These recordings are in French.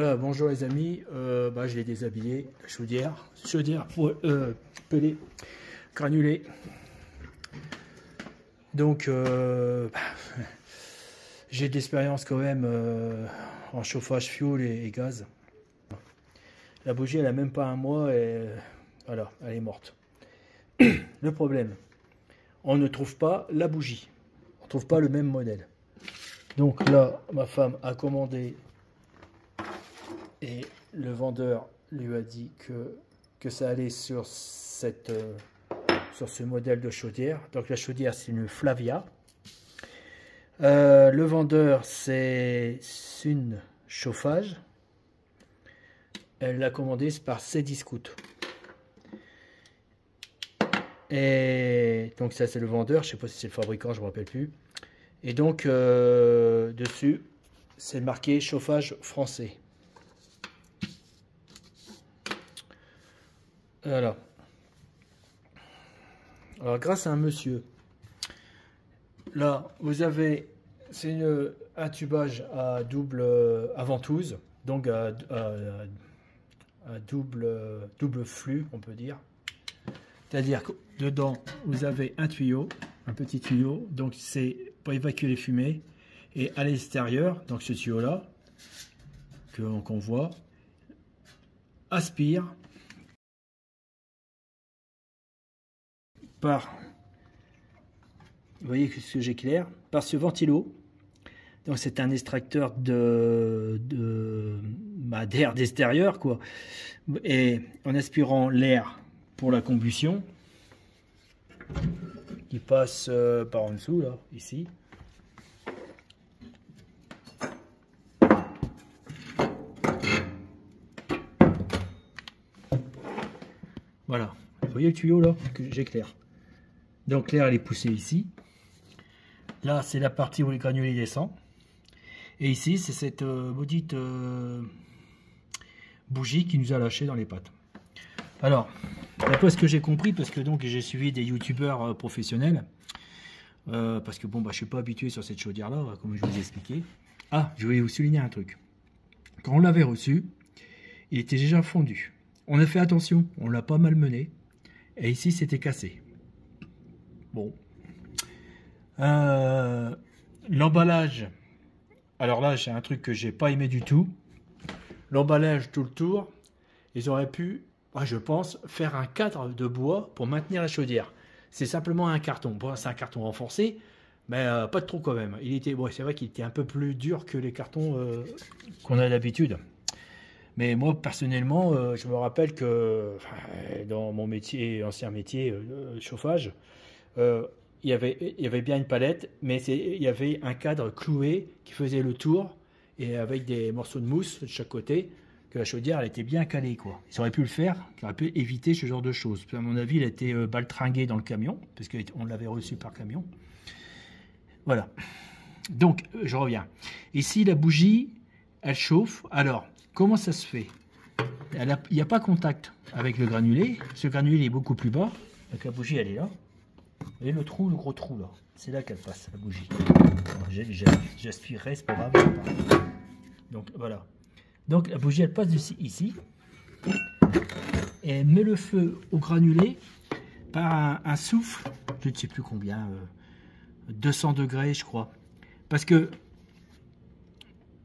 Voilà, bonjour les amis, je l'ai déshabillé, la chaudière pour pelée, granulée. Donc, j'ai de l'expérience quand même en chauffage fuel et gaz. La bougie, elle a même pas un mois et voilà, elle est morte. Le problème, on ne trouve pas la bougie, on ne trouve pas le même modèle. Donc là, ma femme a commandé et le vendeur lui a dit que ça allait sur ce modèle de chaudière. Donc la chaudière, c'est une Flavia. Le vendeur, c'est une chauffage. Elle l'a commandé par Cdiscount. Et donc ça, c'est le vendeur. Je ne sais pas si c'est le fabricant, je ne me rappelle plus. Et donc dessus, c'est marqué chauffage français. Voilà. Alors grâce à un monsieur, là vous avez, c'est un tubage à double ventouse, donc à double flux on peut dire. C'est-à-dire que dedans vous avez un tuyau, un petit tuyau, donc c'est pour évacuer les fumées, et à l'extérieur, donc ce tuyau là qu'on voit aspire par, vous voyez ce que j'éclaire, par ce ventilo. Donc c'est un extracteur d'air d'extérieur, quoi. Et en aspirant l'air pour la combustion, qui passe par en dessous, là, ici. Voilà. Vous voyez le tuyau là que j'éclaire. Donc l'air, elle est poussée ici. Là, c'est la partie où les granulés descendent. Et ici, c'est cette maudite bougie qui nous a lâché dans les pattes. Alors, d'après ce que j'ai compris, parce que donc j'ai suivi des youtubeurs professionnels, parce que bon, je suis pas habitué sur cette chaudière là, comme je vous ai expliqué. Ah, je voulais vous souligner un truc. Quand on l'avait reçu, il était déjà fondu. On a fait attention, on l'a pas malmené. Et ici, c'était cassé. Bon. L'emballage. Alors là, j'ai un truc que j'ai pas aimé du tout. L'emballage tout le tour. Ils auraient pu, je pense, faire un cadre de bois pour maintenir la chaudière. C'est simplement un carton. Bon, c'est un carton renforcé, mais pas de trop quand même. Il était, bon, c'est vrai qu'il était un peu plus dur que les cartons qu'on a d'habitude. Mais moi, personnellement, je me rappelle que dans mon métier, ancien métier, chauffage, il y avait bien une palette, mais il y avait un cadre cloué qui faisait le tour, et avec des morceaux de mousse de chaque côté, que la chaudière, elle était bien calée, quoi. Ils auraient pu le faire, ils auraient pu éviter ce genre de choses. À mon avis, elle a été baltringuée dans le camion, parce qu'on l'avait reçu par camion. Voilà. Donc, je reviens. Ici, la bougie, elle chauffe. Alors, comment ça se fait? Il n'y a pas contact avec le granulé. Ce granulé est beaucoup plus bas. Donc la bougie, elle est là. Et le trou, le gros trou là, c'est là qu'elle passe, la bougie. J'aspirerai, c'est pas grave. Donc voilà. Donc la bougie, elle passe ici. Et elle met le feu au granulé par un souffle, je ne sais plus combien, 200 degrés, je crois. Parce que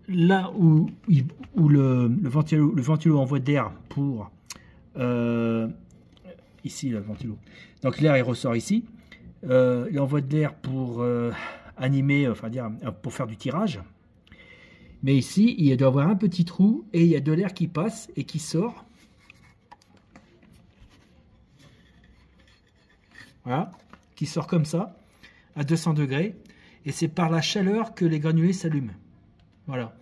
là où le ventilo envoie d'air pour ici le ventilo, donc l'air il ressort ici, il envoie de l'air pour animer, enfin dire pour faire du tirage, mais ici il doit y avoir un petit trou et il y a de l'air qui passe et qui sort, voilà, qui sort comme ça à 200 degrés, et c'est par la chaleur que les granulés s'allument. Voilà.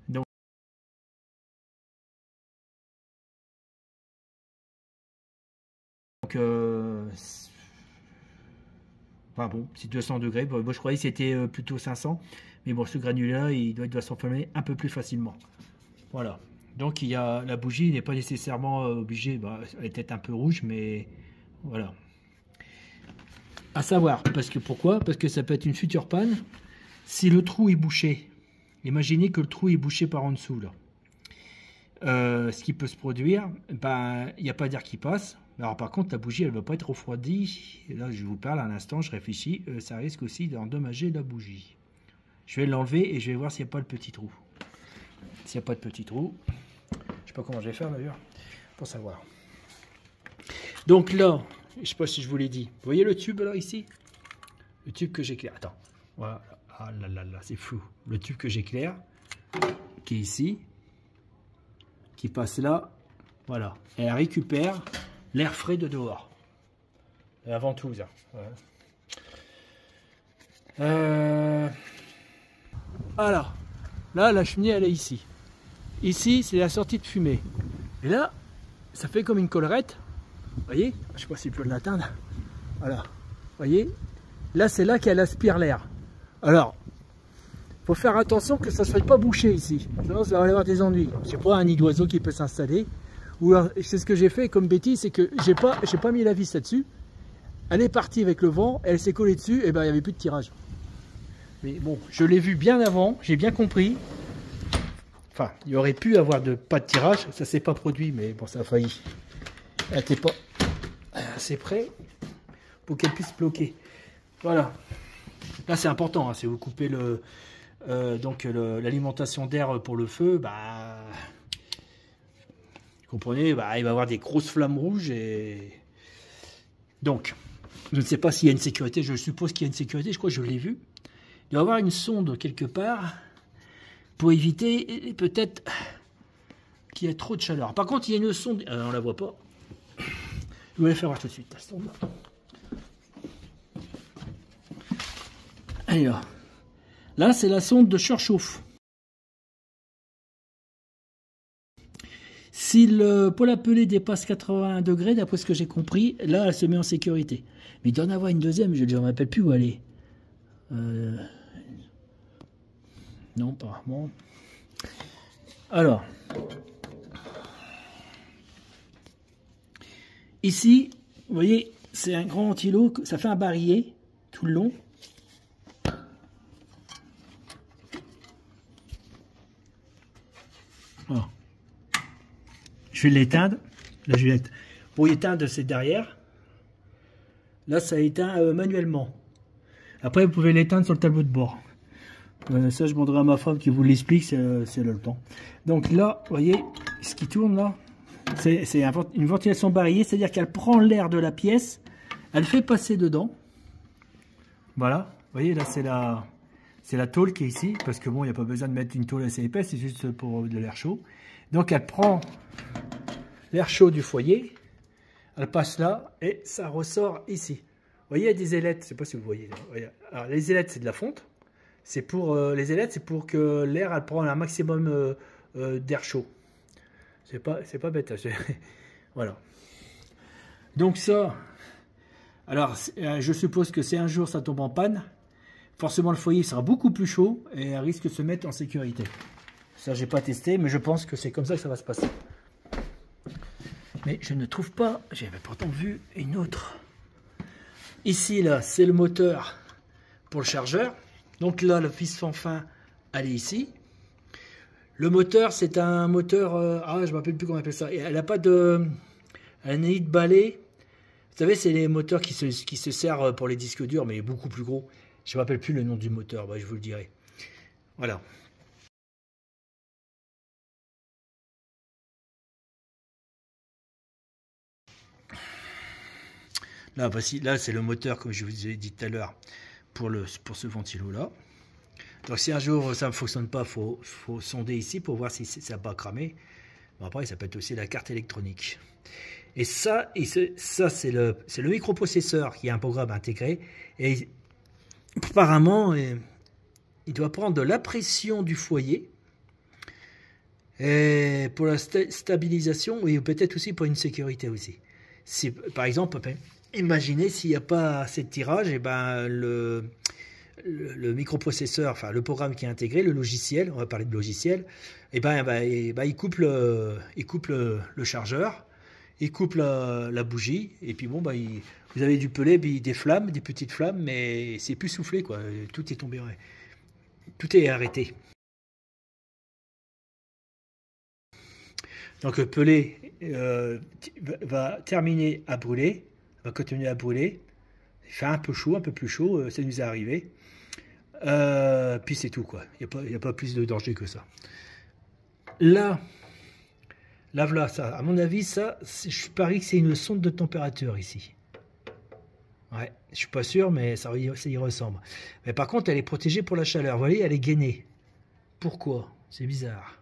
Donc, enfin bon, c'est 200 degrés. Bon, moi, je croyais que c'était plutôt 500. Mais bon, ce granulé-là, il doit s'enflammer un peu plus facilement. Voilà. Donc, il y a, la bougie n'est pas nécessairement obligée. Elle est peut-être un peu rouge, mais voilà. À savoir, pourquoi? Parce que ça peut être une future panne. Si le trou est bouché, imaginez que le trou est bouché par en dessous, là. ce qui peut se produire, ben, il n'y a pas d'air qui passe. Alors par contre, la bougie, elle ne va pas être refroidie. Et là, je vous parle un instant, je réfléchis. Ça risque aussi d'endommager la bougie. Je vais l'enlever et je vais voir s'il n'y a pas le petit trou. S'il n'y a pas de petit trou, je ne sais pas comment je vais faire d'ailleurs, pour savoir. Donc là, je ne sais pas si je vous l'ai dit. Vous voyez le tube là, ici? Le tube que j'éclaire. Attends. Voilà. Ah là là là, c'est flou. Le tube que j'éclaire, qui est ici, qui passe là. Voilà. Et elle récupère l'air frais de dehors. Et avant tout, ça. Voilà. Alors, là, la cheminée, elle est ici. Ici, c'est la sortie de fumée. Et là, ça fait comme une collerette. Vous voyez? Je ne sais pas si je peux l'atteindre. Voilà. Vous voyez? Là, c'est là qu'elle aspire l'air. Alors, il faut faire attention que ça ne soit pas bouché ici. Sinon, ça va y avoir des ennuis. Je ne sais pas, un nid d'oiseau qui peut s'installer. Ou c'est ce que j'ai fait comme bêtise, c'est que j'ai pas mis la vis là-dessus. Elle est partie avec le vent, elle s'est collée dessus, et ben il n'y avait plus de tirage. Mais bon, je l'ai vu bien avant, j'ai bien compris. Enfin, il y aurait pu avoir pas de tirage, ça s'est pas produit, mais bon, ça a failli. Elle n'était pas assez près pour qu'elle puisse bloquer. Voilà. Là, c'est important, hein, si vous coupez l'alimentation d'air pour le feu, bah, vous comprenez, bah, il va y avoir des grosses flammes rouges et donc, je ne sais pas s'il y a une sécurité, je suppose qu'il y a une sécurité, je crois que je l'ai vu. Il doit y avoir une sonde quelque part pour éviter peut-être qu'il y ait trop de chaleur. Par contre, il y a une sonde, on ne la voit pas. Je vais la faire voir tout de suite, la sonde. Alors, là, c'est la sonde de surchauffe. Si le pôle appelé dépasse 81 degrés, d'après ce que j'ai compris, là, elle se met en sécurité. Mais il doit en avoir une deuxième, je ne me rappelle plus où elle est. Non, pas bon. Alors, ici, vous voyez, c'est un grand ventilo, ça fait un barillet tout le long. Oh. Je vais l'éteindre. Là, pour éteindre, c'est derrière. Là, ça éteint manuellement. Après, vous pouvez l'éteindre sur le tableau de bord. Ça, je demanderai à ma femme qui vous l'explique, c'est le temps. Donc là, vous voyez, ce qui tourne là, c'est une ventilation barillet, c'est-à-dire qu'elle prend l'air de la pièce, elle fait passer dedans. Voilà, vous voyez, là, c'est la tôle qui est ici, parce que bon, il n'y a pas besoin de mettre une tôle assez épaisse, c'est juste pour de l'air chaud. Donc, elle prend l'air chaud du foyer, elle passe là, et ça ressort ici. Vous voyez, il y a des ailettes, je ne sais pas si vous voyez. Alors, les ailettes, c'est de la fonte. C'est pour les ailettes, c'est pour que l'air elle prend un maximum d'air chaud. C'est pas bête. Voilà. Donc ça, alors je suppose que si un jour ça tombe en panne, forcément le foyer sera beaucoup plus chaud et elle risque de se mettre en sécurité. Ça, j'ai pas testé, mais je pense que c'est comme ça que ça va se passer. Mais je ne trouve pas. J'avais pourtant vu une autre. Ici là, c'est le moteur pour le chargeur. Donc là, la vis sans fin, elle est ici. Le moteur, c'est un moteur... je ne me rappelle plus comment on appelle ça. Elle n'a pas de... Elle n'a ni de balai. Vous savez, c'est les moteurs qui se servent pour les disques durs, mais beaucoup plus gros. Je ne me rappelle plus le nom du moteur, bah, je vous le dirai. Voilà. Là, voici, là c'est le moteur, comme je vous ai dit tout à l'heure, pour ce ventilo-là. Donc si un jour ça ne fonctionne pas, faut sonder ici pour voir si ça n'a pas cramé. Bon, après, ça peut être aussi la carte électronique. Et ça c'est le microprocesseur qui a un programme intégré. Et apparemment, il doit prendre la pression du foyer. Et pour la stabilisation, et peut-être aussi pour une sécurité aussi. Si, par exemple, imaginez s'il n'y a pas assez de tirage, et ben le microprocesseur, enfin le programme qui est intégré, le logiciel, on va parler de logiciel, il coupe le chargeur, il coupe la bougie, et puis bon, vous avez du pelé, des flammes, des petites flammes, mais c'est plus soufflé, quoi. Tout est tombé, tout est arrêté. Donc le pelé va terminer à brûler, va continuer à brûler. Il fait un peu chaud, un peu plus chaud, ça nous est arrivé. Puis c'est tout, quoi. Il n'y a pas plus de danger que ça. Là, voilà, ça. À mon avis, ça, je parie que c'est une sonde de température ici. Ouais, je suis pas sûr, mais ça y ressemble. Mais par contre, elle est protégée pour la chaleur. Vous voyez, elle est gainée. Pourquoi? C'est bizarre.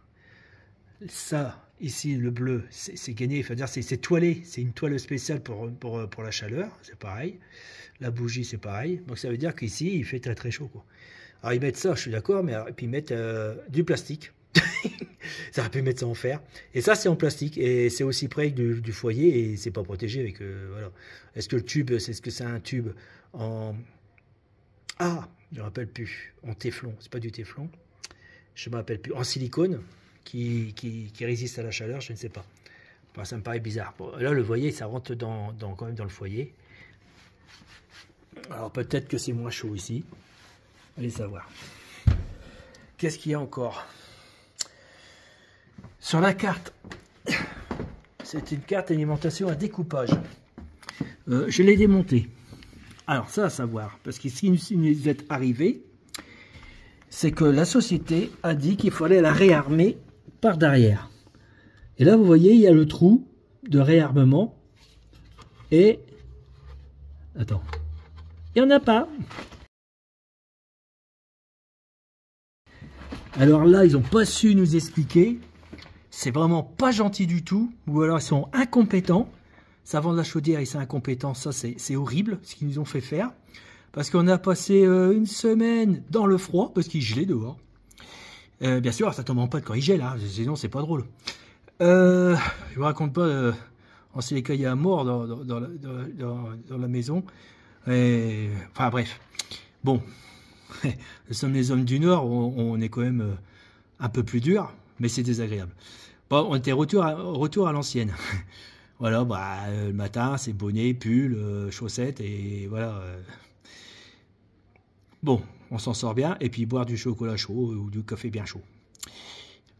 Ça, ici, le bleu, c'est gainé. C'est-à-dire, c'est toilé. C'est une toile spéciale pour la chaleur. C'est pareil. La bougie, c'est pareil. Donc, ça veut dire qu'ici, il fait très très chaud, quoi. Alors, ils mettent ça, je suis d'accord, mais puis ils mettent du plastique. Ça aurait pu mettre ça en fer. Et ça, c'est en plastique. Et c'est aussi près du foyer et c'est pas protégé avec. Voilà. Est-ce que le tube, est-ce que c'est un tube en. Ah, je ne me rappelle plus. En téflon. C'est pas du téflon. Je me rappelle plus. En silicone qui résiste à la chaleur, je ne sais pas. Enfin, ça me paraît bizarre. Bon, là, le voyez, ça rentre quand même dans le foyer. Alors peut-être que c'est moins chaud ici. Allez savoir. Qu'est-ce qu'il y a encore? Sur la carte, c'est une carte alimentation à découpage. Je l'ai démontée. Alors ça à savoir, parce que ce qui nous est arrivé, c'est que la société a dit qu'il fallait la réarmer par derrière. Et là, vous voyez, il y a le trou de réarmement. Et... Attends. Il n'y en a pas. Alors là, ils n'ont pas su nous expliquer. C'est vraiment pas gentil du tout. Ou alors, ils sont incompétents. Ça vend de la chaudière et c'est incompétent. Ça, c'est horrible ce qu'ils nous ont fait faire. Parce qu'on a passé une semaine dans le froid, parce qu'il gelait dehors. Bien sûr, ça tombe en panne quand il gèle, hein, sinon c'est pas drôle. Je vous raconte pas, en Sélécaille à mort dans la maison. Enfin bref. Bon, nous sommes les hommes du Nord, on est quand même un peu plus dur, mais c'est désagréable. Bon, on était retour à l'ancienne. Voilà, bah, le matin, c'est bonnet, pull, chaussettes, et voilà. Bon, on s'en sort bien, et puis boire du chocolat chaud ou du café bien chaud.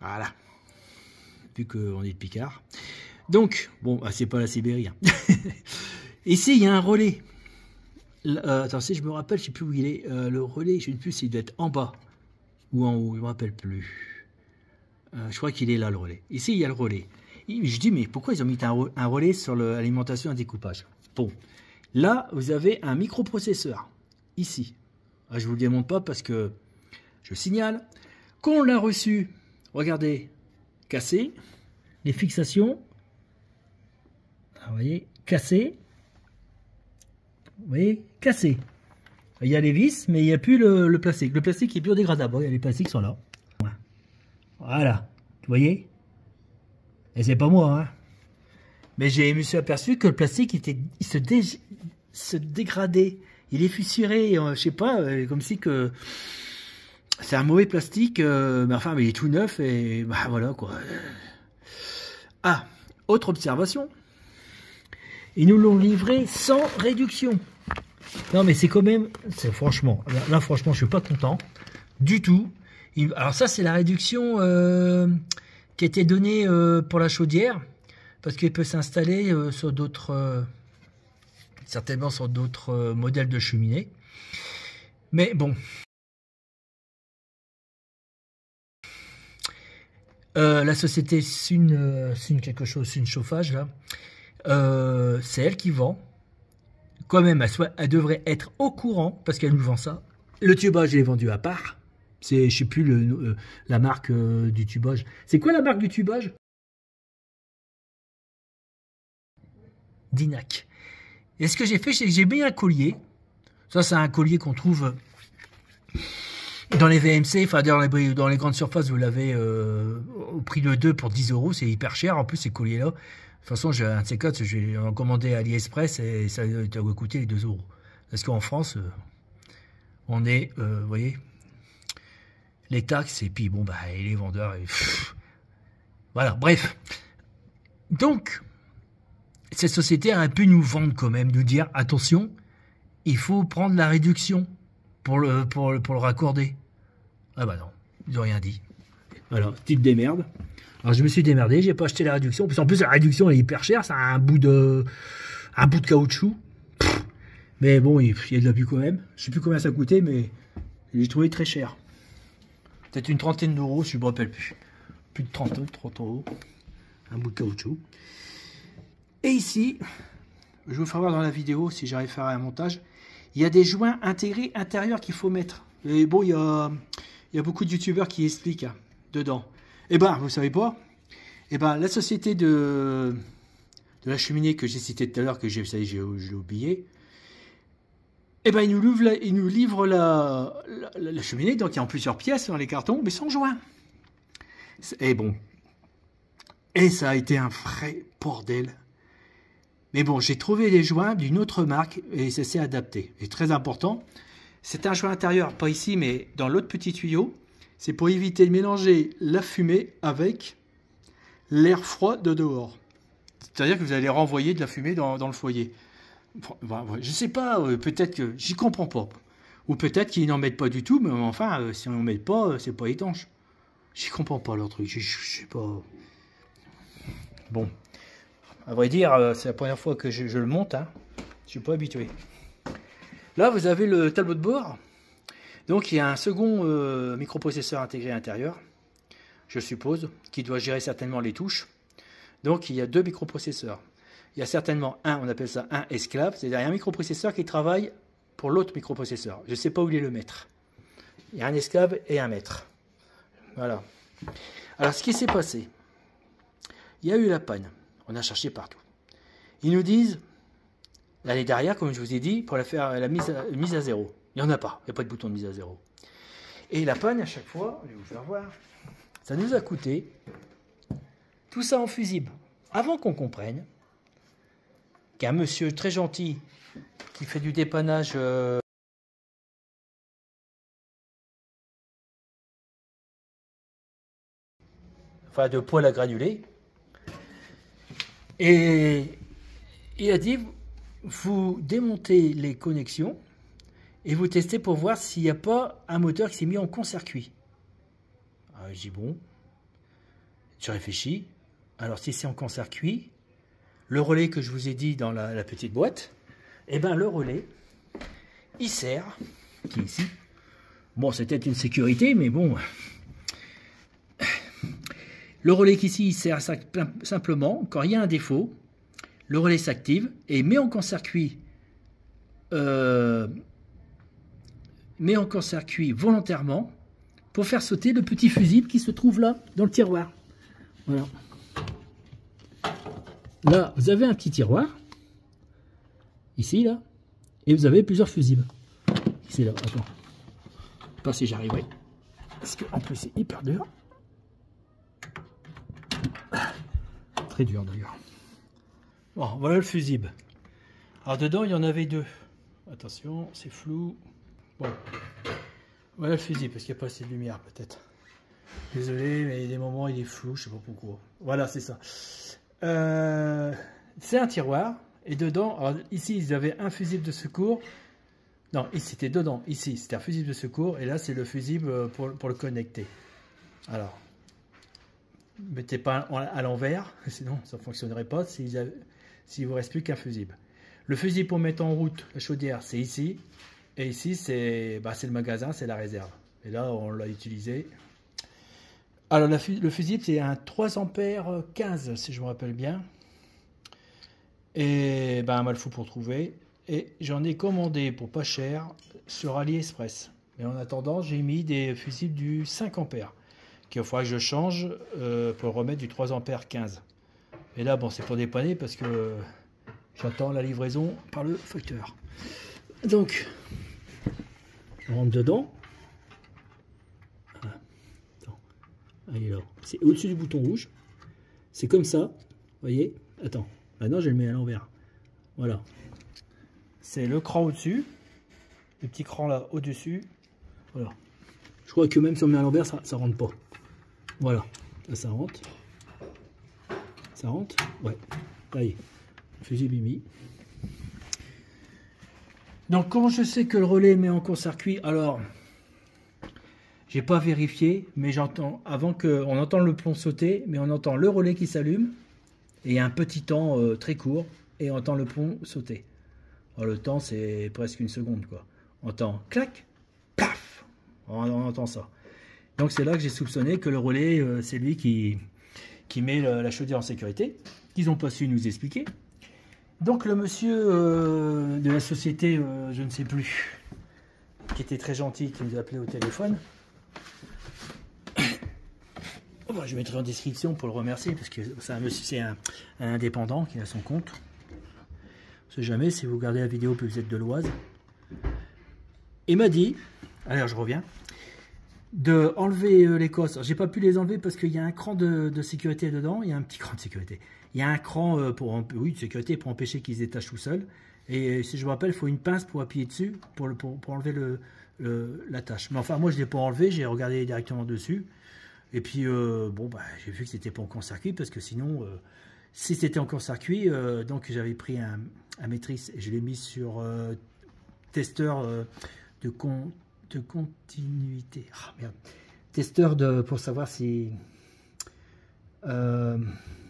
Voilà. Vu qu'on est de Picard. Donc, bon, bah, c'est pas la Sibérie. Hein. Ici, il y a un relais. Attends, si je me rappelle, je sais plus où il est. Le relais, je ne sais plus s'il doit être en bas ou en haut, je ne me rappelle plus. Je crois qu'il est là, le relais. Ici, il y a le relais. Je dis, mais pourquoi ils ont mis un relais sur l'alimentation à découpage? Bon, là, vous avez un microprocesseur. Ici. Je ne vous le démontre pas parce que je signale qu'on l'a reçu. Regardez, cassé. Les fixations. Vous voyez, cassé. Vous voyez, cassé. Il y a les vis, mais il n'y a plus le plastique. Le plastique est biodégradable. Les plastiques sont là. Voilà. Vous voyez? Et c'est pas moi, hein. Mais je me suis aperçu que le plastique, il se dégradait. Il est fissuré, je sais pas, comme si que c'est un mauvais plastique, mais enfin, mais il est tout neuf et bah voilà quoi. Ah, autre observation. Ils nous l'ont livré sans réduction. Non mais c'est quand même, franchement, là franchement je suis pas content du tout. Alors ça c'est la réduction qui a été donnée pour la chaudière, parce qu'il peut s'installer sur d'autres, certainement sur d'autres modèles de cheminée. Mais bon. La société Sun quelque chose, Sun Chauffage, là, c'est elle qui vend. Quand même, elle devrait être au courant, parce qu'elle nous vend ça. Le tubage, il est vendu à part. C'est, je sais plus la marque du tubage. C'est quoi la marque du tubage? Dinac. Et ce que j'ai fait, c'est que j'ai mis un collier. Ça, c'est un collier qu'on trouve dans les VMC, enfin dans les grandes surfaces, vous l'avez au prix de 2 pour 10 €. C'est hyper cher. En plus, ces colliers-là, de toute façon, j'ai un de ces quatre, je vais en commander à AliExpress et ça va coûter les 2 €. Parce qu'en France, on est, vous voyez, les taxes et puis bon, bah, et les vendeurs. Voilà, bref. Donc, cette société aurait pu nous vendre quand même, nous dire attention, il faut prendre la réduction pour le raccorder. Ah bah non, ils n'ont rien dit. Alors, tu te démerdes. Alors, je me suis démerdé, j'ai pas acheté la réduction. En plus, la réduction elle est hyper chère, ça a un bout de caoutchouc. Pff. Mais bon, il y a de l'abus quand même. Je sais plus combien ça coûtait, mais j'ai trouvé très cher. Peut-être une trentaine d'euros, je ne me rappelle plus. Plus de 30 euros. Un bout de caoutchouc. Et ici, je vous ferai voir dans la vidéo, si j'arrive à faire un montage, il y a des joints intégrés intérieurs qu'il faut mettre. Et bon, il y a beaucoup de youtubeurs qui expliquent hein, dedans. Et ben, vous savez pas, et ben, la société de la cheminée que j'ai citée tout à l'heure, que j'ai oublié, et ben, ils nous livrent la cheminée, donc il y a en plusieurs pièces dans les cartons, mais sans joint. Et bon, et ça a été un vrai bordel. Mais bon, j'ai trouvé les joints d'une autre marque et ça s'est adapté. Et très important, c'est un joint intérieur, pas ici, mais dans l'autre petit tuyau. C'est pour éviter de mélanger la fumée avec l'air froid de dehors. C'est-à-dire que vous allez renvoyer de la fumée dans le foyer. Je ne sais pas, peut-être que j'y comprends pas. Ou peut-être qu'ils n'en mettent pas du tout, mais enfin, si on n'en met pas, c'est pas étanche. J'y comprends pas leur truc, je sais pas. Bon, à vrai dire, c'est la première fois que je le monte, hein. Je suis pas habitué. Là, vous avez le tableau de bord. Donc, il y a un second microprocesseur intégré à l'intérieur, je suppose, qui doit gérer certainement les touches. Donc, il y a deux microprocesseurs. Il y a certainement un, on appelle ça un esclave, c'est-à-dire un microprocesseur qui travaille pour l'autre microprocesseur. Je ne sais pas où il est le maître. Il y a un esclave et un maître. Voilà. Alors, ce qui s'est passé, il y a eu la panne. On a cherché partout. Ils nous disent, l'année dernière, comme je vous ai dit, pour faire la mise à zéro. Il n'y en a pas. Il n'y a pas de bouton de mise à zéro. Et la panne, à chaque fois, je vais vous faire voir, ça nous a coûté tout ça en fusible. Avant qu'on comprenne qu'un monsieur très gentil qui fait du dépannage enfin de poêle à granulés, et il a dit, vous démontez les connexions et vous testez pour voir s'il n'y a pas un moteur qui s'est mis en court-circuit. Alors, je dis bon, je réfléchis. Alors si c'est en court-circuit, le relais que je vous ai dit dans la petite boîte, eh ben le relais, il sert, qui est ici. Bon, c'est peut-être une sécurité, mais bon. Le relais qu'ici, il sert simplement, quand il y a un défaut, le relais s'active et met en court-circuit volontairement pour faire sauter le petit fusible qui se trouve là, dans le tiroir. Voilà. Là, vous avez un petit tiroir, ici, là, et vous avez plusieurs fusibles. Ici, là, attends. Pas si j'arriverai. Parce qu'en plus, c'est hyper dur. Très dur, d'ailleurs. Bon, voilà le fusible. Alors, dedans, il y en avait deux. Attention, c'est flou. Bon. Voilà le fusible, parce qu'il n'y a pas assez de lumière, peut-être. Désolé, mais il y a des moments, il est flou, je sais pas pourquoi. Voilà, c'est ça. C'est un tiroir, et dedans, alors ici, ils avaient un fusible de secours. Non, ici, c'était dedans. Ici, c'était un fusible de secours, et là, c'est le fusible pour le connecter. Alors, mettez pas à l'envers, sinon ça ne fonctionnerait pas s'il ne vous reste plus qu'un fusible. Le fusible pour mettre en route la chaudière, c'est ici. Et ici, c'est le magasin, c'est la réserve. Et là, on l'a utilisé. Alors, le fusible, c'est un 3 ampères 15, si je me rappelle bien. Et un mal fou pour trouver. Et j'en ai commandé pour pas cher sur AliExpress. Mais en attendant, j'ai mis des fusibles du 5 ampères. Qu'il faudra que je change pour remettre du 3 ampères 15. Et là, bon, c'est pour dépanner parce que j'attends la livraison par le facteur. Donc, je rentre dedans. Allez là, c'est au-dessus du bouton rouge. C'est comme ça, vous voyez. Attends, maintenant je le mets à l'envers. Voilà. C'est le cran au-dessus. Le petit cran là au-dessus. Voilà. Je crois que même si on met à l'envers, ça rentre pas. Voilà. Là, ça rentre. Ça rentre. Ouais. Là, le fusible est mis. Donc, comment je sais que le relais met en court-circuit? Alors, J'ai pas vérifié, mais j'entends, avant qu'on entend le plomb sauter, mais on entend le relais qui s'allume, et il y a un petit temps très court, et on entend le plomb sauter. Alors, le temps, c'est presque une seconde, quoi. On entend clac, paf, on entend ça. Donc c'est là que j'ai soupçonné que le relais, c'est lui qui met la chaudière en sécurité, qu'ils n'ont pas su nous expliquer. Donc le monsieur de la société, je ne sais plus, qui était très gentil, qui nous a appelé au téléphone. Je mettrai en description pour le remercier, parce que c'est un indépendant qui a son compte. On ne sait jamais si vous regardez la vidéo puis vous êtes de l'Oise. Il m'a dit, alors je reviens, de enlever les cosses. J'ai pas pu les enlever parce qu'il y a un cran de sécurité dedans. Il y a un petit cran de sécurité. Il y a un cran de sécurité pour empêcher qu'ils se détachent tout seuls. Et si je me rappelle, il faut une pince pour appuyer dessus pour enlever la tâche. Mais enfin, moi, je ne l'ai pas enlevé. J'ai regardé directement dessus. Et puis, bon, bah, j'ai vu que c'était pas en court-circuit parce que sinon, si c'était en court-circuit, donc j'avais pris un maîtrise et je l'ai mis sur testeur de continuité. Ah, merde. Testeur pour savoir si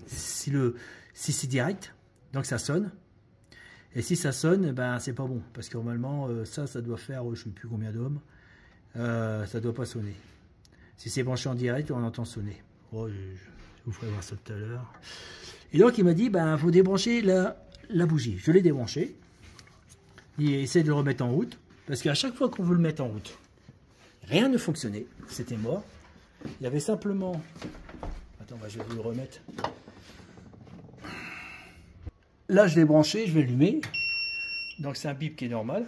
c'est direct, donc ça sonne. Et si ça sonne, ben c'est pas bon parce que normalement ça doit faire je sais plus combien d'ohms. Ça doit pas sonner. Si c'est branché en direct, on entend sonner. Oh, je vous ferai voir ça tout à l'heure. Et donc il m'a dit ben faut débrancher la bougie. Je l'ai débranché. Il essaie de le remettre en route. Parce qu'à chaque fois qu'on veut le mettre en route, rien ne fonctionnait, c'était mort. Il y avait simplement... Attends, je vais vous le remettre. Là, je l'ai branché, je vais l'allumer. Donc c'est un bip qui est normal.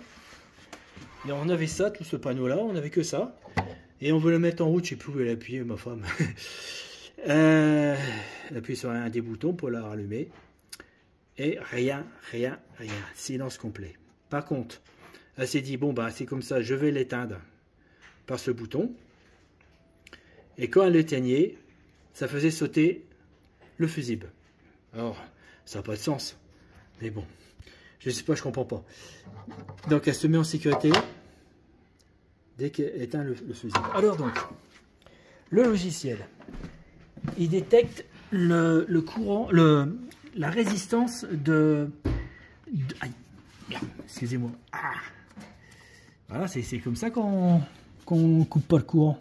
Et on avait ça, tout ce panneau-là, on n'avait que ça. Et on veut le mettre en route, je ne sais plus où l'appuyer, ma femme. Appuyer sur un des boutons pour la rallumer. Et rien. Silence complet. Par contre... Elle s'est dit, bon, bah, c'est comme ça, je vais l'éteindre par ce bouton. Et quand elle l'éteignait, ça faisait sauter le fusible. Alors, ça n'a pas de sens. Mais bon, je ne sais pas, je ne comprends pas. Donc, elle se met en sécurité dès qu'elle éteint le fusible. Alors donc, le logiciel, il détecte le courant, la résistance aïe, excusez-moi. Ah. Voilà, c'est comme ça qu'on coupe pas le courant.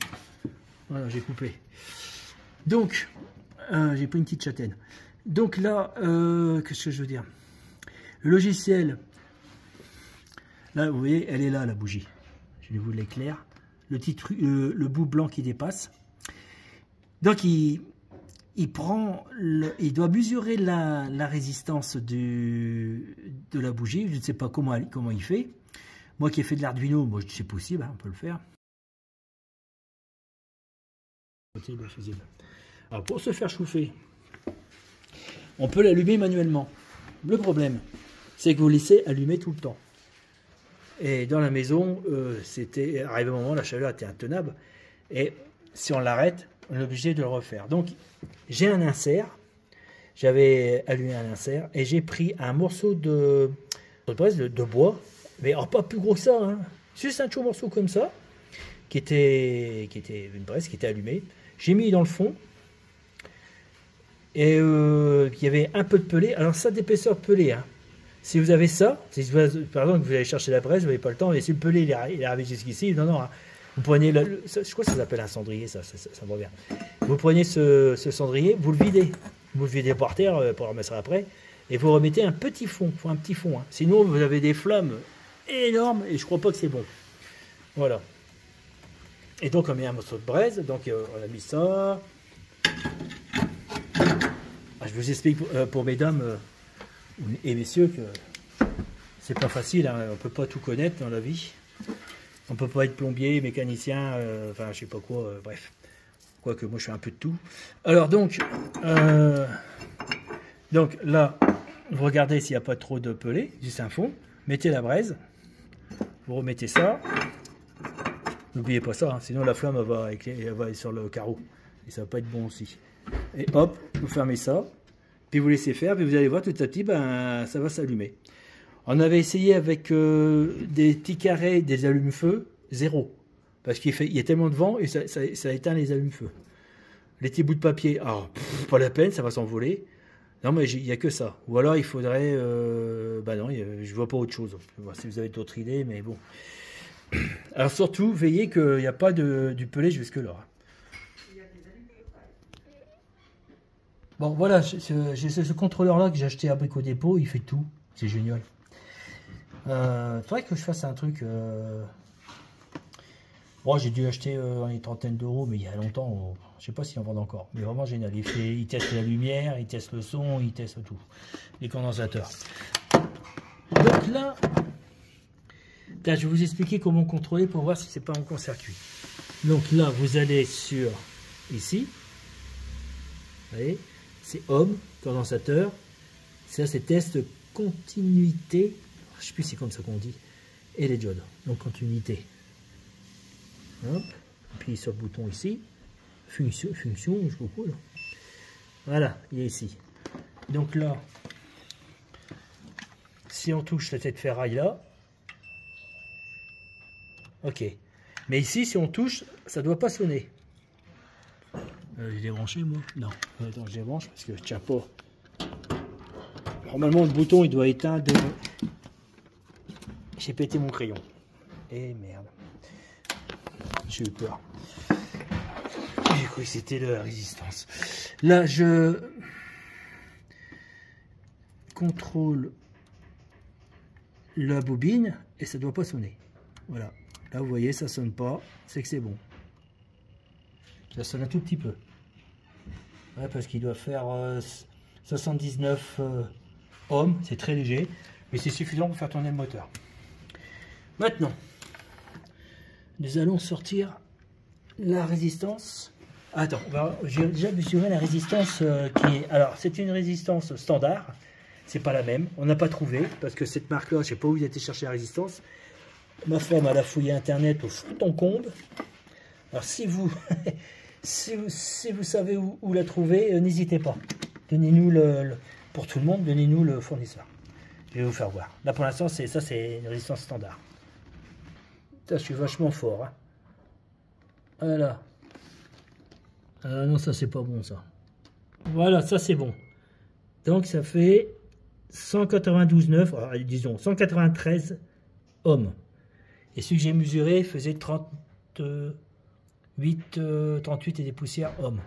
Voilà, j'ai coupé. Donc, j'ai pris une petite châtaigne. Donc là, qu'est-ce que je veux dire? Le logiciel, là, vous voyez, elle est là, la bougie. Je vais vous l'éclaire. Le bout blanc qui dépasse. Donc, il doit mesurer la résistance de la bougie. Je ne sais pas comment il fait. Moi qui ai fait de l'Arduino, moi c'est possible, hein, on peut le faire. Alors pour se faire chauffer, on peut l'allumer manuellement. Le problème, c'est que vous laissez allumer tout le temps. Et dans la maison, c'était arrivé un moment, la chaleur était intenable. Et si on l'arrête, on est obligé de le refaire. Donc j'ai un insert. J'avais allumé un insert et j'ai pris un morceau de bois. Mais alors pas plus gros que ça, hein. Juste un tout morceau comme ça, qui était une braise, qui était allumée. J'ai mis dans le fond, et il y avait un peu de pelé. Alors ça d'épaisseur pelé, hein. Si vous avez ça, par exemple vous allez chercher la braise, vous n'avez pas le temps, et si le pelé il est arrivé jusqu'ici, non, hein. Vous prenez, je crois que ça s'appelle un cendrier, ça me revient. Vous prenez ce cendrier, vous le videz par terre pour le remettre après, et vous remettez un petit fond, un petit fond, hein. Sinon vous avez des flammes énorme et je crois pas que c'est bon. Voilà. Et donc on met un morceau de braise, donc on a mis ça. Je vous explique pour mesdames et messieurs que c'est pas facile, hein. On peut pas tout connaître dans la vie. On peut pas être plombier, mécanicien, enfin je sais pas quoi, bref. Quoique moi je fais un peu de tout. Alors donc là, vous regardez s'il n'y a pas trop de pelé, juste un fond. Mettez la braise. Vous remettez ça. N'oubliez pas ça, hein, sinon la flamme elle va aller sur le carreau. Et ça va pas être bon aussi. Et hop, vous fermez ça. Puis vous laissez faire. Puis vous allez voir tout à petit, ben, ça va s'allumer. On avait essayé avec des petits carrés, des allume-feu, zéro. Parce il y a tellement de vent et ça éteint les allumes-feu. Les petits bouts de papier, alors, pas la peine, ça va s'envoler. Non, mais il n'y a que ça. Ou alors, il faudrait... bah non, je vois pas autre chose. Je vais voir si vous avez d'autres idées, mais bon. Alors, surtout, veillez qu'il n'y a pas du pellet jusque-là. Bon, voilà, j'ai ce contrôleur-là que j'ai acheté à Brico Dépôt. Il fait tout. C'est génial. Faudrait que je fasse un truc... Bon, j'ai dû acheter une trentaine d'euros, mais il y a longtemps, je sais pas s'ils en vendent encore. Mais vraiment génial. Il teste la lumière, il teste le son, il teste tout. Les condensateurs. Donc là, je vais vous expliquer comment contrôler pour voir si c'est pas en court-circuit. Donc là, vous allez sur ici. Vous voyez, c'est Home, condensateur. Ça, c'est test continuité. Je sais plus si c'est comme ça qu'on dit. Et les diodes. Donc continuité. Hop, puis sur le bouton ici, fonction, je sais pas quoi là. Voilà, il est ici. Donc là, si on touche la tête ferraille là, ok. Mais ici, si on touche, ça doit pas sonner. J'ai débranché moi. Non, attends, je débranche parce que je tiens pas. Normalement, le bouton il doit éteindre. J'ai pété mon crayon. Et merde. J'ai eu peur. J'ai cru que c'était de la résistance. Là, je contrôle la bobine et ça ne doit pas sonner. Voilà. Là, vous voyez, ça sonne pas. C'est que c'est bon. Ça sonne un tout petit peu. Ouais, parce qu'il doit faire 79 ohms. C'est très léger. Mais c'est suffisant pour faire tourner le moteur. Maintenant, nous allons sortir la résistance. Attends, j'ai déjà mesuré la résistance qui est... Alors, c'est une résistance standard. C'est pas la même. On n'a pas trouvé, parce que cette marque-là, je sais pas où il a été chercher la résistance. Ma femme, elle a fouillé Internet au fond en comble. Alors, si vous, si vous savez où la trouver, n'hésitez pas. Donnez-nous pour tout le monde, donnez-nous le fournisseur. Je vais vous faire voir. Là, pour l'instant, c'est une résistance standard. Putain, je suis vachement fort. Hein. Voilà. Non, ça, c'est pas bon, ça. Voilà, ça, c'est bon. Donc, ça fait 192,9, disons 193 ohms. Et celui que j'ai mesuré faisait 38 et des poussières ohms.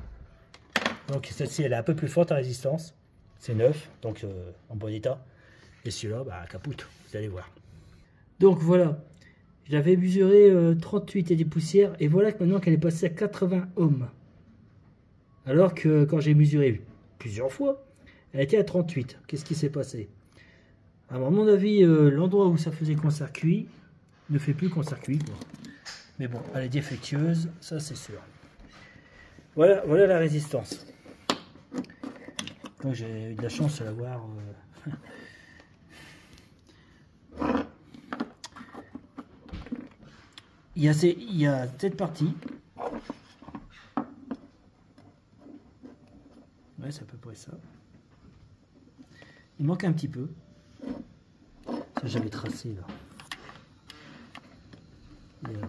Donc, celle-ci, elle est un peu plus forte à résistance. C'est neuf, donc en bon état. Et celui-là, bah, capoute, vous allez voir. Donc, voilà. J'avais mesuré 38 et des poussières, et voilà que maintenant qu'elle est passée à 80 ohms. Alors que quand j'ai mesuré plusieurs fois, elle était à 38. Qu'est-ce qui s'est passé? À mon avis, l'endroit où ça faisait court-circuit ne fait plus court-circuit. Mais bon, elle est défectueuse, ça c'est sûr. Voilà la résistance. Donc j'ai eu de la chance de l'avoir... Il y a cette partie. Ouais, c'est à peu près ça. Il manque un petit peu. Ça, j'avais tracé là. Et là.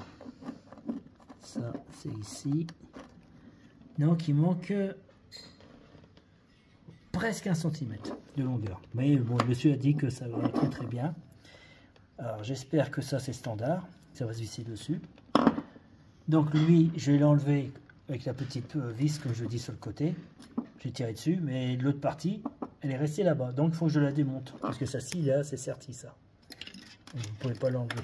Ça, c'est ici. Donc, il manque presque 1 cm de longueur. Mais bon, le monsieur a dit que ça va très très bien. Alors, j'espère que ça, c'est standard. Ça va se visser dessus. Donc lui, je vais l'enlever avec la petite vis, comme je dis, sur le côté. J'ai tiré dessus, mais l'autre partie, elle est restée là-bas. Donc il faut que je la démonte. Parce que ça, si, là, c'est serti, ça. Vous ne pouvez pas l'enlever.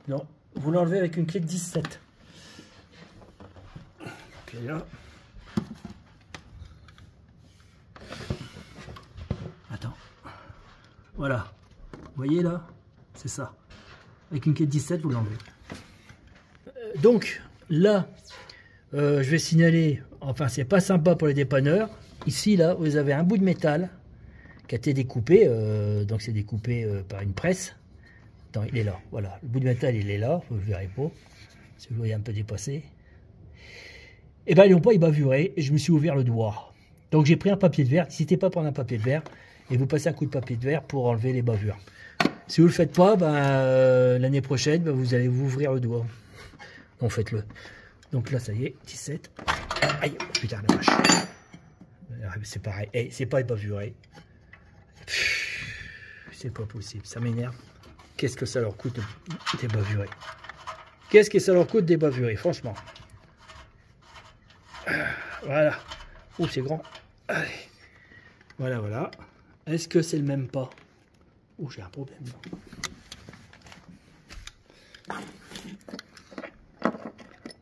Non, vous l'enlevez avec une clé de 17. Ok, là. Attends. Voilà. Vous voyez là? C'est ça. Avec une clé de 17, vous l'enlevez. Donc, là, je vais signaler, enfin, c'est pas sympa pour les dépanneurs. Ici, là, vous avez un bout de métal qui a été découpé. Donc, c'est découpé par une presse. Attends, il est là. Voilà, le bout de métal, il est là. Vous ne le verrez pas. Si vous le voyez un peu dépassé. Et bien, ils n'ont pas bavuré. Et je me suis ouvert le doigt. Donc, j'ai pris un papier de verre. N'hésitez pas à prendre un papier de verre. Et vous passez un coup de papier de verre pour enlever les bavures. Si vous ne le faites pas, ben, l'année prochaine, ben, vous allez vous ouvrir le doigt. Donc faites-le. Donc là, ça y est, 17. Aïe, putain la vache. C'est pareil. Hey, c'est pas ébavuré. C'est pas possible, ça m'énerve. Qu'est-ce que ça leur coûte d'ébavurer? Qu'est-ce que ça leur coûte d'ébavurer, franchement? Voilà. Oh, c'est grand. Allez. Voilà, voilà. Est-ce que c'est le même pas? Oh, j'ai un problème.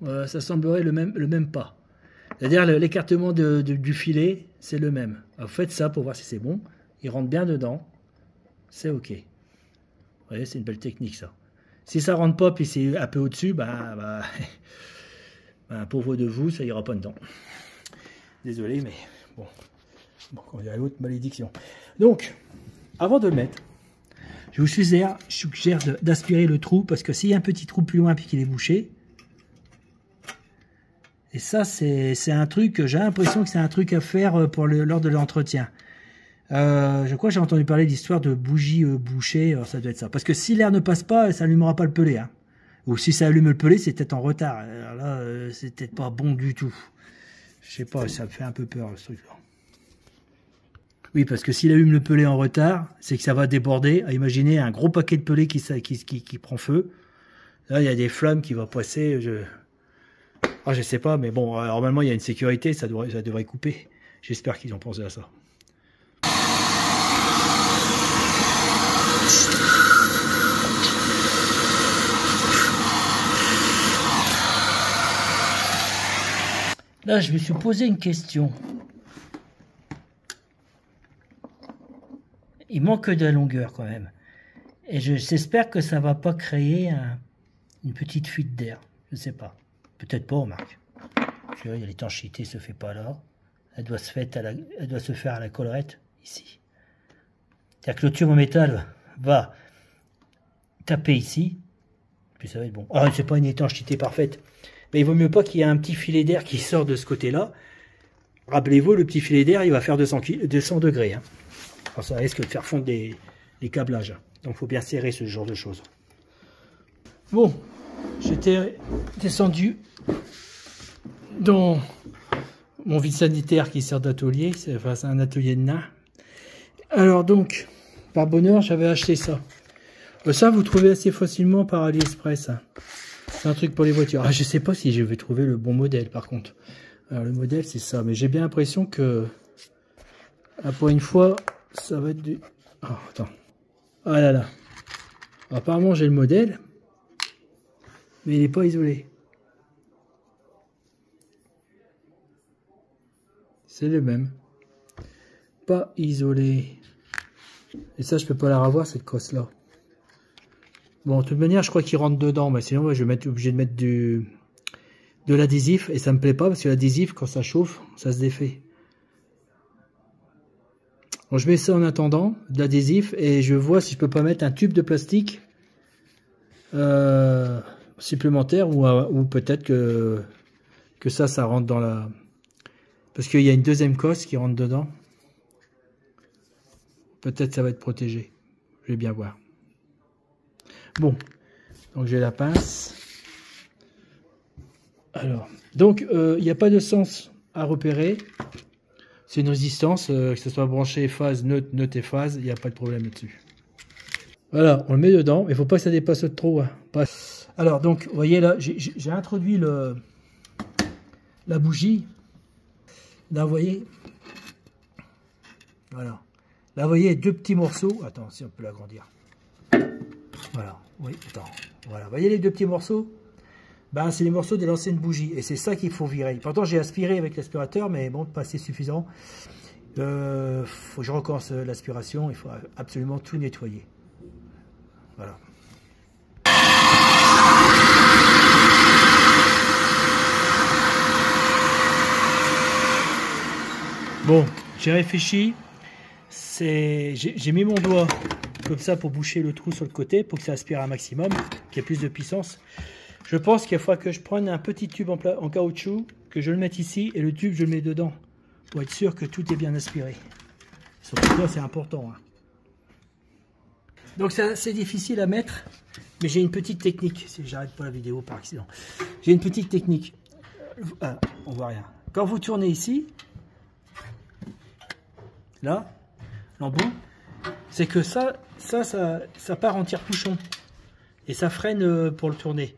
Voilà, ça semblerait le même pas. C'est-à-dire l'écartement du filet, c'est le même. Alors, faites ça pour voir si c'est bon. Il rentre bien dedans. C'est OK. Vous voyez, c'est une belle technique, ça. Si ça rentre pas, puis c'est un peu au-dessus, bah, pauvre de vous, ça ira pas dedans. Désolé, mais bon. Bon, on dirait l'autre malédiction. Donc, avant de le mettre, je vous suggère d'aspirer le trou, parce que s'il y a un petit trou plus loin, puis qu'il est bouché, et ça, c'est un truc, j'ai l'impression que c'est un truc à faire lors de l'entretien. Je crois que j'ai entendu parler d'histoire de bougie bouchée, alors ça doit être ça. Parce que si l'air ne passe pas, ça n'allumera pas le pelé. Hein. Ou si ça allume le pelé, c'est peut-être en retard. Alors là, c'est peut-être pas bon du tout. Je sais pas, ça me fait un peu peur ce truc-là. Oui, parce que s'il allume le pelé en retard, c'est que ça va déborder. Imaginez un gros paquet de pelé qui prend feu. Là, il y a des flammes qui vont passer. Je sais pas, mais bon, normalement, il y a une sécurité, ça devrait couper. J'espère qu'ils ont pensé à ça. Là, je me suis posé une question. Il manque de la longueur quand même. Et j'espère que ça ne va pas créer une petite fuite d'air. Je ne sais pas. Peut-être pas, remarque. L'étanchéité ne se fait pas là. Elle doit se faire à la collerette, ici. C'est-à-dire que le tube en métal va taper ici. Puis ça va être bon. Alors, c'est pas une étanchéité parfaite. Mais il vaut mieux pas qu'il y ait un petit filet d'air qui sort de ce côté-là. Rappelez-vous, le petit filet d'air, il va faire 200 degrés. Hein. Alors, ça risque de faire fondre les câblages. Donc, il faut bien serrer ce genre de choses. Bon, j'étais descendu dans mon vide sanitaire qui sert d'atelier. C'est un atelier de nain. Alors donc, par bonheur, j'avais acheté ça. Ça, vous trouvez assez facilement par AliExpress. Hein. C'est un truc pour les voitures. Ah, je sais pas si je vais trouver le bon modèle, par contre. Alors, le modèle, c'est ça. Mais j'ai bien l'impression que, pour une fois, ça va être du... Oh, attends. Ah là là. Apparemment, j'ai le modèle. Mais il n'est pas isolé. C'est le même. Pas isolé. Et ça, je peux pas la revoir, cette cosse-là. Bon, de toute manière, je crois qu'il rentre dedans. Mais sinon, je vais être obligé de mettre de l'adhésif. Et ça me plaît pas, parce que l'adhésif, quand ça chauffe, ça se défait. Bon, je mets ça en attendant, de l'adhésif. Et je vois si je peux pas mettre un tube de plastique supplémentaire. Ou peut-être que ça rentre dans la... Parce qu'il y a une deuxième cosse qui rentre dedans. Peut-être ça va être protégé. Je vais bien voir. Bon, donc j'ai la pince. Alors, donc il n'y a pas de sens à repérer. C'est une résistance, que ce soit branché phase, neutre et phase, il n'y a pas de problème là-dessus. Voilà, on le met dedans. Il ne faut pas que ça dépasse trop. Hein. Alors, donc, vous voyez là, j'ai introduit la bougie. Là, vous voyez. Voilà. Là, vous voyez deux petits morceaux. Attends, si on peut l'agrandir. Voilà. Oui, attends. Voilà. Vous voyez les deux petits morceaux? Ben, c'est les morceaux de l'ancienne bougie. Et c'est ça qu'il faut virer. Pourtant, j'ai aspiré avec l'aspirateur, mais bon, pas assez suffisant. Faut que je recommence l'aspiration. Il faut absolument tout nettoyer. Voilà. Bon, j'ai réfléchi. J'ai mis mon doigt comme ça pour boucher le trou sur le côté, pour que ça aspire un maximum, qu'il y ait plus de puissance. Je pense qu'il faudra que je prenne un petit tube en caoutchouc, que je le mette ici, et le tube, je le mets dedans, pour être sûr que tout est bien aspiré. Surtout là, c'est important. Hein. Donc c'est difficile à mettre, Mais j'ai une petite technique, si j'arrête pas la vidéo par accident. J'ai une petite technique. On voit rien. Quand vous tournez ici, là, l'embout, c'est que ça part en tire-bouchon. Et ça freine pour le tourner.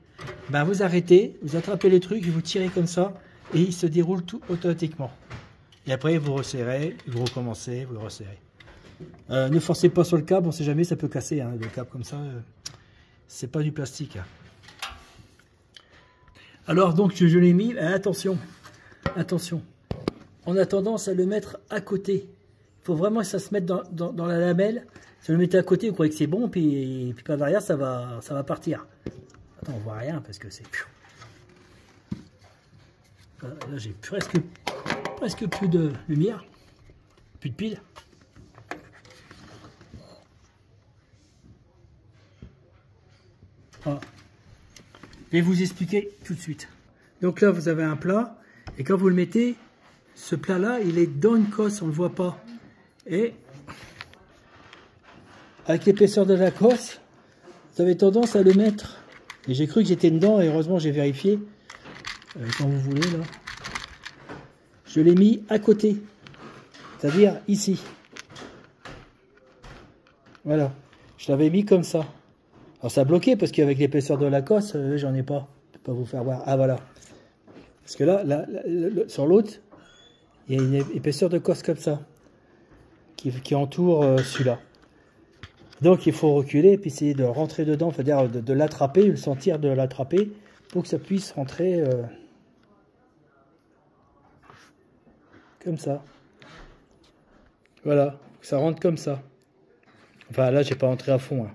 Ben vous arrêtez, vous attrapez le truc, vous tirez comme ça, et il se déroule tout automatiquement. Et après, vous resserrez, vous recommencez, vous le resserrez. Ne forcez pas sur le câble, on ne sait jamais, ça peut casser, hein, le câble comme ça. C'est pas du plastique. Hein. Alors donc, je l'ai mis, attention, attention. On a tendance à le mettre à côté. Il faut vraiment que ça se mette dans la lamelle. Si vous le mettez à côté, vous croyez que c'est bon, puis par derrière, ça va partir. Attends, on voit rien parce que c'est... Là, j'ai presque plus de lumière, plus de piles. Voilà. Je vais vous expliquer tout de suite. Donc là, vous avez un plat, et quand vous le mettez, ce plat-là, il est dans une cosse, on ne le voit pas. Et avec l'épaisseur de la cosse, vous avez tendance à le mettre. Et j'ai cru que j'étais dedans, et heureusement j'ai vérifié. Quand vous voulez, là. Je l'ai mis à côté. C'est-à-dire ici. Voilà. Je l'avais mis comme ça. Alors ça a bloqué parce qu'avec l'épaisseur de la cosse, j'en ai pas. Je peux pas vous faire voir. Ah voilà. Parce que là, sur l'autre, il y a une épaisseur de cosse comme ça. Qui entoure celui-là. Donc il faut reculer et puis essayer de rentrer dedans, c'est-à-dire de l'attraper, le sentir de l'attraper pour que ça puisse rentrer comme ça. Voilà, ça rentre comme ça. Enfin là, j'ai pas rentré à fond. Hein.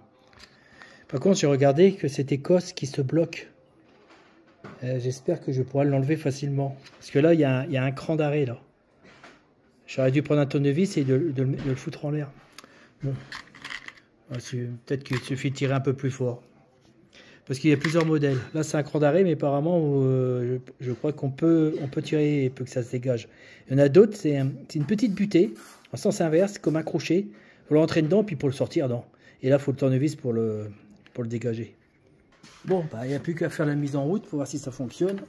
Par contre, j'ai regardé que c'était cosse qui se bloque. J'espère que je pourrai l'enlever facilement. Parce que là, il y a un cran d'arrêt là. J'aurais dû prendre un tournevis et de le foutre en l'air. Bon. Peut-être qu'il suffit de tirer un peu plus fort. Parce qu'il y a plusieurs modèles. Là, c'est un cran d'arrêt, mais apparemment, je crois qu'on peut tirer et que ça se dégage. Il y en a d'autres, c'est une petite butée, en sens inverse, comme un crochet. Il faut le rentrer dedans, puis pour le sortir dedans. Et là, il faut le tournevis pour le dégager. Bon, bah, il n'y a plus qu'à faire la mise en route pour voir si ça fonctionne.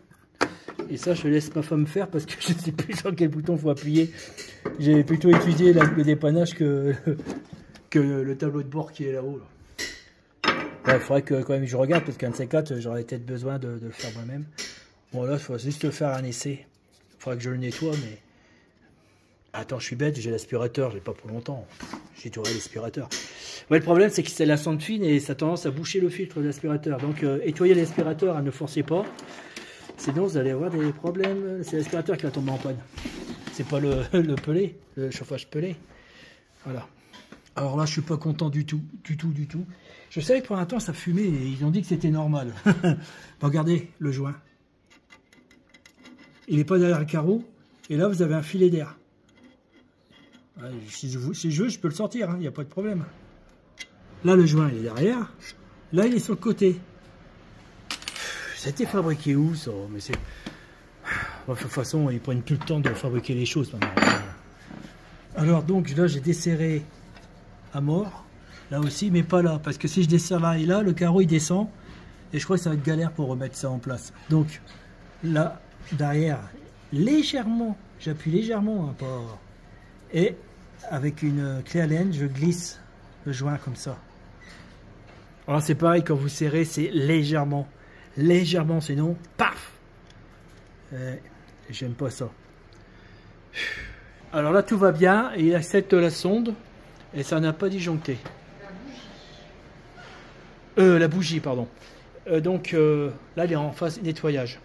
Et ça, je laisse ma femme faire parce que je ne sais plus sur quel bouton il faut appuyer. J'ai plutôt étudié le dépannage que le tableau de bord qui est là-haut. Il faudrait que quand même je regarde parce qu'un de ces quatre, j'aurais peut-être besoin de le faire moi-même. Bon là, il faut juste faire un essai. Il faudrait que je le nettoie, mais... Attends, je suis bête, j'ai l'aspirateur, j'ai pas pour longtemps. J'ai tourné l'aspirateur. Ouais, le problème, c'est que c'est la sonde fine et ça a tendance à boucher le filtre de l'aspirateur. Donc, nettoyer l'aspirateur, ne forcez pas. Sinon, vous allez avoir des problèmes. C'est l'aspirateur qui va tomber en panne. C'est pas le pelé, le chauffage pelé. Voilà. Alors là, je suis pas content du tout, du tout. Je savais que pour un temps, ça fumait et ils ont dit que c'était normal. Regardez le joint. Il n'est pas derrière le carreau. Et là, vous avez un filet d'air. Si je veux, je peux le sortir. Il n'y a pas de problème. Là, le joint, il est derrière. Là, il est sur le côté. C'était fabriqué où, ça? Mais c'est... De toute façon, ils prennent plus le temps de fabriquer les choses maintenant. Alors, donc, là, j'ai desserré à mort. Là aussi, mais pas là. Parce que si je desserre là et là, le carreau, il descend. Et je crois que ça va être galère pour remettre ça en place. Donc, là, derrière, légèrement, j'appuie légèrement, hein, pas... Et avec une clé Allen, je glisse le joint comme ça. Alors, c'est pareil, quand vous serrez, c'est légèrement. Légèrement, sinon, paf! J'aime pas ça. Alors là, tout va bien. Et il accepte la sonde. Et ça n'a pas disjoncté. La bougie, pardon. Donc là, il est en phase nettoyage.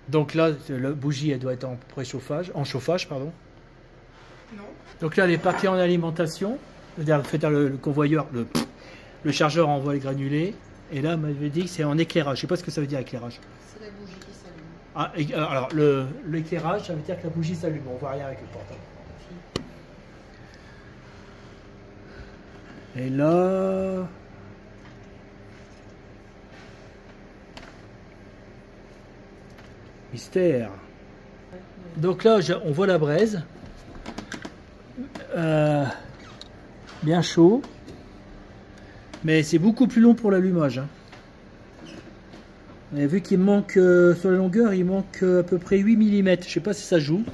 Donc là, la bougie, elle doit être en préchauffage, en chauffage, pardon. Non. Donc là, elle est partie en alimentation. C'est-à-dire le convoyeur, le chargeur envoie les granulés. Et là, on m'avait dit que c'est en éclairage. Je ne sais pas ce que ça veut dire, éclairage. C'est la bougie qui s'allume. Ah, alors, l'éclairage, ça veut dire que la bougie s'allume. On voit rien avec le portable. Et là... Mystère. Donc là, on voit la braise. bien chaud. Mais c'est beaucoup plus long pour l'allumage. Hein. Et vu qu'il manque sur la longueur, il manque à peu près 8 mm. Je sais pas si ça joue.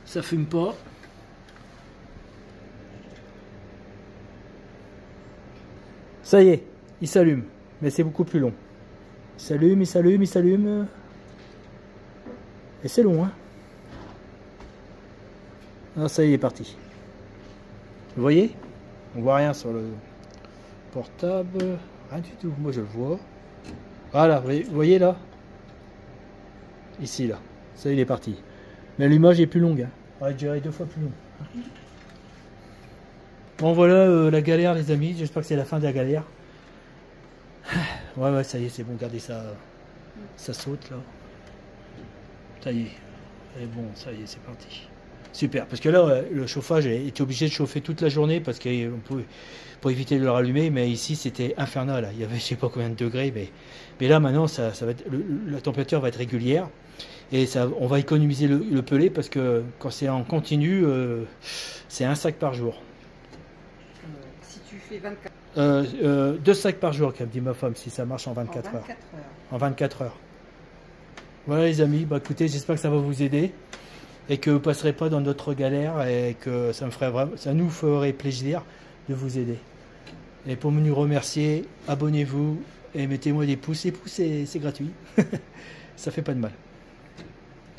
Ça fume pas. Ça y est, il s'allume. Mais c'est beaucoup plus long. Il s'allume, il s'allume, il s'allume. Et c'est long, hein. Ah, ça y est, il est parti. Vous voyez? On voit rien sur le portable. Rien du tout. Moi, je le vois. Voilà, vous voyez là? Ici, là. Ça y est, il est parti. Mais l'image est plus longue. Hein. Ouais, je dirais 2 fois plus long. Bon, voilà la galère, les amis. J'espère que c'est la fin de la galère. Ouais, ça y est, c'est bon. Regardez ça. Ça saute, là. Ça y est. Et bon, ça y est, c'est parti. Super, parce que là, le chauffage était obligé de chauffer toute la journée parce qu'on pouvait, pour éviter de le rallumer, mais ici c'était infernal. Là. Il y avait je sais pas combien de degrés, mais là maintenant ça va être, la température va être régulière et ça, on va économiser le pellet parce que quand c'est en continu, c'est un sac par jour. Si tu fais 24 2 sacs par jour, comme dit ma femme, si ça marche en 24 heures. En 24 heures. Voilà les amis, bah écoutez, j'espère que ça va vous aider. Et que vous ne passerez pas dans d'autres galères et que ça nous ferait plaisir de vous aider. Et pour nous remercier, abonnez-vous et mettez-moi des pouces. Les pouces, c'est gratuit. Ça fait pas de mal.